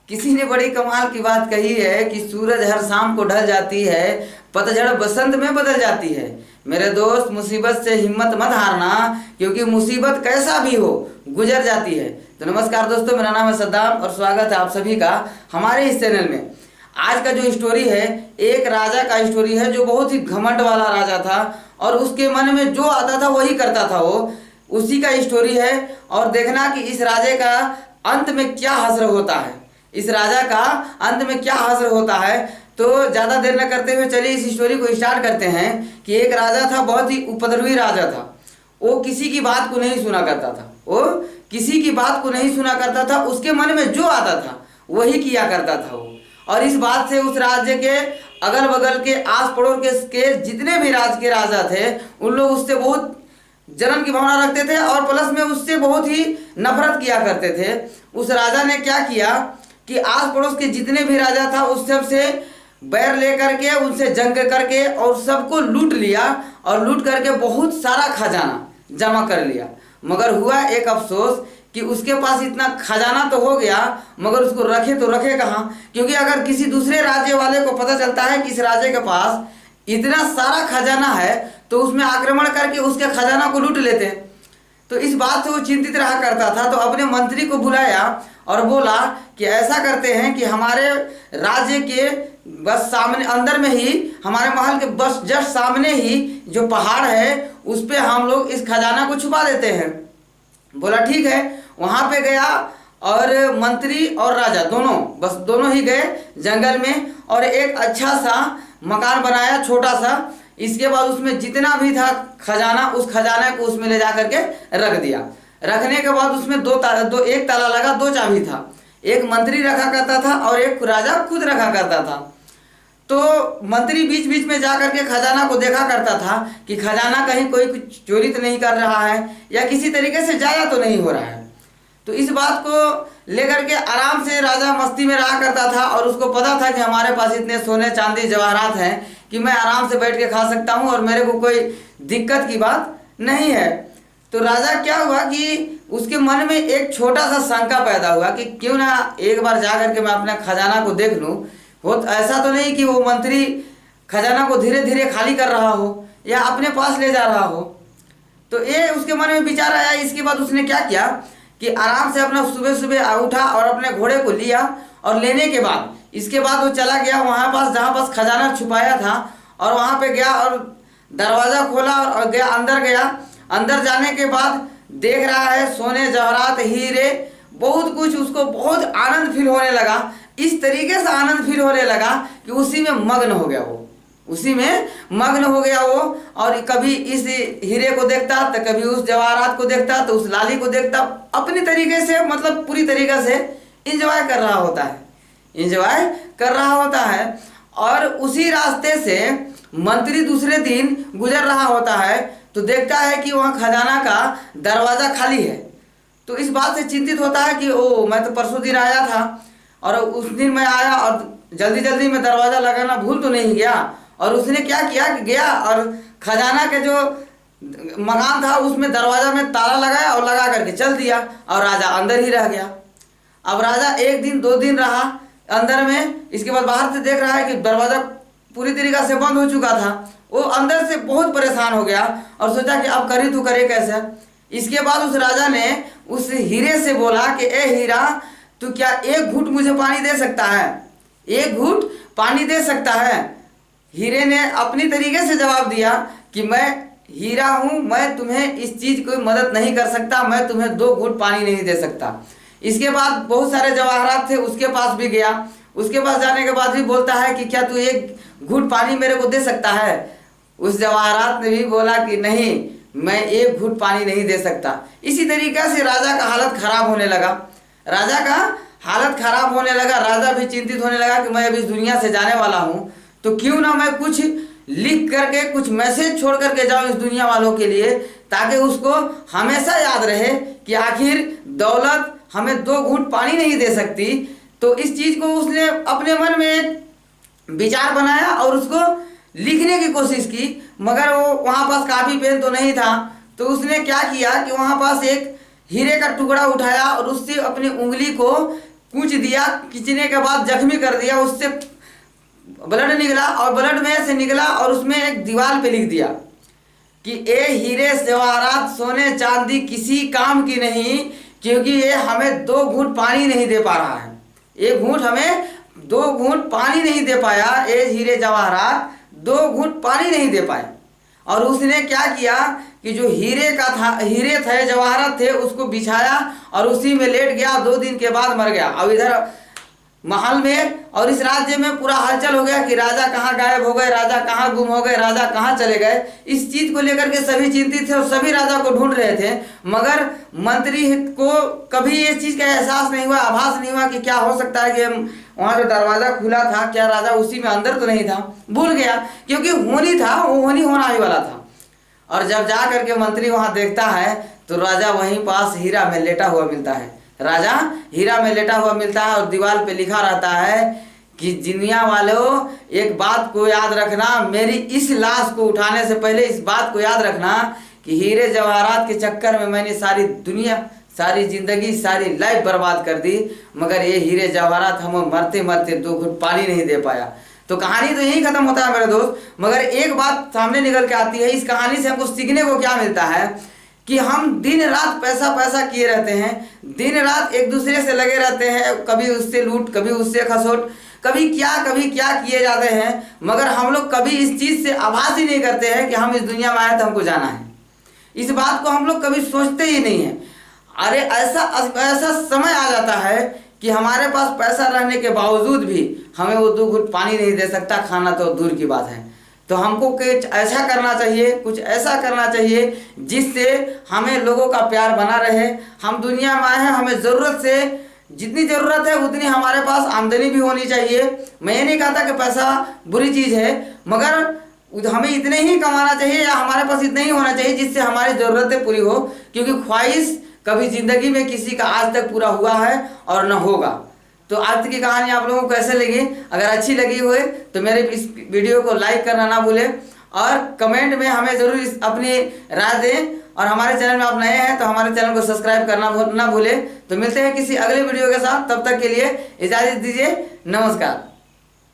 किसी ने बड़ी कमाल की बात कही है कि सूरज हर शाम को ढल जाती है, पतझड़ बसंत में बदल जाती है। मेरे दोस्त, मुसीबत से हिम्मत मत हारना, क्योंकि मुसीबत कैसा भी हो गुजर जाती है। तो नमस्कार दोस्तों, मेरा नाम है सद्दाम और स्वागत है आप सभी का हमारे इस चैनल में। आज का जो स्टोरी है, एक राजा का स्टोरी है जो बहुत ही घमंड वाला राजा था और उसके मन में जो आता था वही करता था, वो उसी का स्टोरी है। और देखना कि इस राजे का अंत में क्या हश्र होता है, इस राजा का अंत में क्या हश्र होता है। तो ज़्यादा देर न करते हुए चलिए इस स्टोरी को स्टार्ट करते हैं। कि एक राजा था, बहुत ही उपद्रवी राजा था। वो किसी की बात को नहीं सुना करता था, वो किसी की बात को नहीं सुना करता था। उसके मन में जो आता था वही किया करता था वो। और इस बात से उस राज्य के अगल बगल के आस पड़ोस के जितने भी राज्य के राजा थे, उन लोग उससे बहुत जलन की भावना रखते थे और प्लस में उससे बहुत ही नफरत किया करते थे। उस राजा ने क्या किया कि आस पड़ोस के जितने भी राजा था उस सब से बैर लेकर के, उनसे जंग करके और सबको लूट लिया और लूट करके बहुत सारा खजाना जमा कर लिया। मगर हुआ एक अफसोस कि उसके पास इतना खजाना तो हो गया, मगर उसको रखे तो रखे कहाँ। क्योंकि अगर किसी दूसरे राज्य वाले को पता चलता है कि इस राज्य के पास इतना सारा खजाना है तो उसमें आक्रमण करके उसके खजाना को लूट लेते। तो इस बात से वो चिंतित रहा करता था। तो अपने मंत्री को बुलाया और बोला कि ऐसा करते हैं कि हमारे राज्य के बस सामने, अंदर में ही, हमारे महल के बस जस्ट सामने ही जो पहाड़ है उस पे हम लोग इस खजाना को छुपा देते हैं। बोला ठीक है। वहाँ पे गया और मंत्री और राजा दोनों ही गए जंगल में और एक अच्छा सा मकान बनाया, छोटा सा। इसके बाद उसमें जितना भी था खजाना, उस खजाने को उसमें ले जा करके रख दिया। रखने के बाद उसमें एक ताला लगा, 2 चाबी था। एक मंत्री रखा करता था और एक राजा खुद रखा करता था। तो मंत्री बीच बीच में जा करके खजाना को देखा करता था कि खजाना कहीं कोई कुछ चोरी तो नहीं कर रहा है या किसी तरीके से जाया तो नहीं हो रहा है। तो इस बात को लेकर के आराम से राजा मस्ती में रहा करता था और उसको पता था कि हमारे पास इतने सोने चांदी जवाहरात हैं कि मैं आराम से बैठ के खा सकता हूँ और मेरे को कोई दिक्कत की बात नहीं है। तो राजा क्या हुआ कि उसके मन में एक छोटा सा शंका पैदा हुआ कि क्यों ना एक बार जा करके मैं अपने खजाना को देख लूँ। हो ऐसा तो नहीं कि वो मंत्री खजाना को धीरे धीरे खाली कर रहा हो या अपने पास ले जा रहा हो। तो ये उसके मन में विचार आया। इसके बाद उसने क्या किया कि आराम से अपना सुबह सुबह उठा और अपने घोड़े को लिया और लेने के बाद इसके बाद वो चला गया वहाँ पास जहाँ पास खजाना छुपाया था और वहाँ पे गया और दरवाज़ा खोला और गया, अंदर गया। अंदर जाने के बाद देख रहा है सोने जवाहरात हीरे बहुत कुछ। उसको बहुत आनंद फील होने लगा। इस तरीके से आनंद फील होने लगा कि उसी में मग्न हो गया वो, उसी में मग्न हो गया वो। और कभी इस हीरे को देखता तो कभी उस जवाहरात को देखता तो उस लाली को देखता। अपनी तरीके से, मतलब पूरी तरीके से इंजॉय कर रहा होता है, इंजॉय कर रहा होता है। और उसी रास्ते से मंत्री दूसरे दिन गुजर रहा होता है तो देखता है कि वहाँ खजाना का दरवाज़ा खाली है। तो इस बात से चिंतित होता है कि ओ, मैं तो परसों दिन आया था और उस दिन मैं आया और जल्दी जल्दी में दरवाज़ा लगाना भूल तो नहीं गया। और उसने क्या किया कि गया और खजाना के जो मकान था उसमें दरवाज़ा में ताला लगाया और लगा करके चल दिया और राजा अंदर ही रह गया। अब राजा 1 दिन 2 दिन रहा अंदर में। इसके बाद बाहर से देख रहा है कि दरवाज़ा पूरी तरीक़ा से बंद हो चुका था। वो अंदर से बहुत परेशान हो गया और सोचा कि अब करे तो करे कैसे। इसके बाद उस राजा ने उस हीरे से बोला कि ए हीरा, तू क्या 1 घूंट मुझे पानी दे सकता है? 1 घूंट पानी दे सकता है? हीरे ने अपनी तरीके से जवाब दिया कि मैं हीरा हूँ, मैं तुम्हें इस चीज़ कोई मदद नहीं कर सकता, मैं तुम्हें 2 घूंट पानी नहीं दे सकता। इसके बाद बहुत सारे जवाहरात थे, उसके पास भी गया। उसके पास जाने के बाद भी बोलता है कि क्या तू 1 घूंट पानी मेरे को दे सकता है? उस जवाहरात ने भी बोला कि नहीं, मैं 1 घूंट पानी नहीं दे सकता। इसी तरीके से राजा का हालत खराब होने लगा। राजा का हालत खराब होने लगा। राजा भी चिंतित होने लगा कि मैं अभी इस दुनिया से जाने वाला हूँ, तो क्यों ना मैं कुछ लिख करके, कुछ मैसेज छोड़ करके जाऊँ इस दुनिया वालों के लिए, ताकि उसको हमेशा याद रहे कि आखिर दौलत हमें 2 घूंट पानी नहीं दे सकती। तो इस चीज़ को उसने अपने मन में एक विचार बनाया और उसको लिखने की कोशिश की। मगर वो वहाँ पास कापी पेन तो नहीं था। तो उसने क्या किया कि वहाँ पास एक हीरे का टुकड़ा उठाया और उससे अपनी उंगली को कूच दिया, खींचने के बाद जख्मी कर दिया, उससे ब्लड निकला और ब्लड में से निकला और उसमें एक दीवार पे लिख दिया कि ये हीरे जवाहरात सोने चांदी किसी काम की नहीं, क्योंकि ये हमें 2 घूंट पानी नहीं दे पा रहा है। एक घूंट हमें 2 घूंट पानी नहीं दे पाया, ये हीरे जवाहरात 2 घूंट पानी नहीं दे पाए। और उसने क्या किया कि जो हीरे का था, हीरे थे, जवाहरात थे, उसको बिछाया और उसी में लेट गया। 2 दिन के बाद मर गया। अब इधर महल में और इस राज्य में पूरा हलचल हो गया कि राजा कहाँ गायब हो गए, राजा कहाँ गुम हो गए, राजा कहाँ चले गए। इस चीज को लेकर के सभी चिंतित थे और सभी राजा को ढूंढ रहे थे, मगर मंत्री को कभी ये चीज का एहसास नहीं हुआ, आभास नहीं हुआ कि क्या हो सकता है कि वहाँ जो दरवाजा खुला था, क्या राजा उसी में अंदर तो नहीं था। भूल गया, क्योंकि होनी था, वो होनी होना ही वाला था। और जब जा करके मंत्री वहाँ देखता है तो राजा वहीं पास हीरा में लेटा हुआ मिलता है। राजा हीरा में लेटा हुआ मिलता है और दीवार पे लिखा रहता है कि दुनिया वालों, एक बात को याद रखना, मेरी इस लाश को उठाने से पहले इस बात को याद रखना कि हीरे जवाहरात के चक्कर में मैंने सारी दुनिया, सारी जिंदगी, सारी लाइफ बर्बाद कर दी, मगर ये हीरे जवाहरात हमें मरते मरते 2 घूंट पानी नहीं दे पाया। तो कहानी तो यही खत्म होता है मेरे दोस्त, मगर एक बात सामने निकल के आती है। इस कहानी से हमको सीखने को क्या मिलता है कि हम दिन रात पैसा पैसा किए रहते हैं, दिन रात एक दूसरे से लगे रहते हैं, कभी उससे लूट, कभी उससे खसोट, कभी क्या किए जाते हैं, मगर हम लोग कभी इस चीज़ से आभास ही नहीं करते हैं कि हम इस दुनिया में आए तो हमको जाना है। इस बात को हम लोग कभी सोचते ही नहीं हैं। अरे ऐसा समय आ जाता है कि हमारे पास पैसा रहने के बावजूद भी हमें वो 2 घूंट पानी नहीं दे सकता, खाना तो दूर की बात है। तो हमको कुछ ऐसा करना चाहिए, कुछ ऐसा करना चाहिए जिससे हमें लोगों का प्यार बना रहे। हम दुनिया में आए हैं, हमें ज़रूरत से जितनी ज़रूरत है उतनी हमारे पास आमदनी भी होनी चाहिए। मैं ये नहीं कहता कि पैसा बुरी चीज़ है, मगर हमें इतने ही कमाना चाहिए या हमारे पास इतना ही होना चाहिए जिससे हमारी ज़रूरतें पूरी हो, क्योंकि ख्वाहिश कभी ज़िंदगी में किसी का आज तक पूरा हुआ है और न होगा। तो आज की कहानी आप लोगों को कैसे लगी? अगर अच्छी लगी हो तो मेरे इस वीडियो को लाइक करना ना भूलें और कमेंट में हमें ज़रूर अपनी राय दें। और हमारे चैनल में आप नए हैं तो हमारे चैनल को सब्सक्राइब करना ना भूलें। तो मिलते हैं किसी अगले वीडियो के साथ, तब तक के लिए इजाज़त दीजिए। नमस्कार।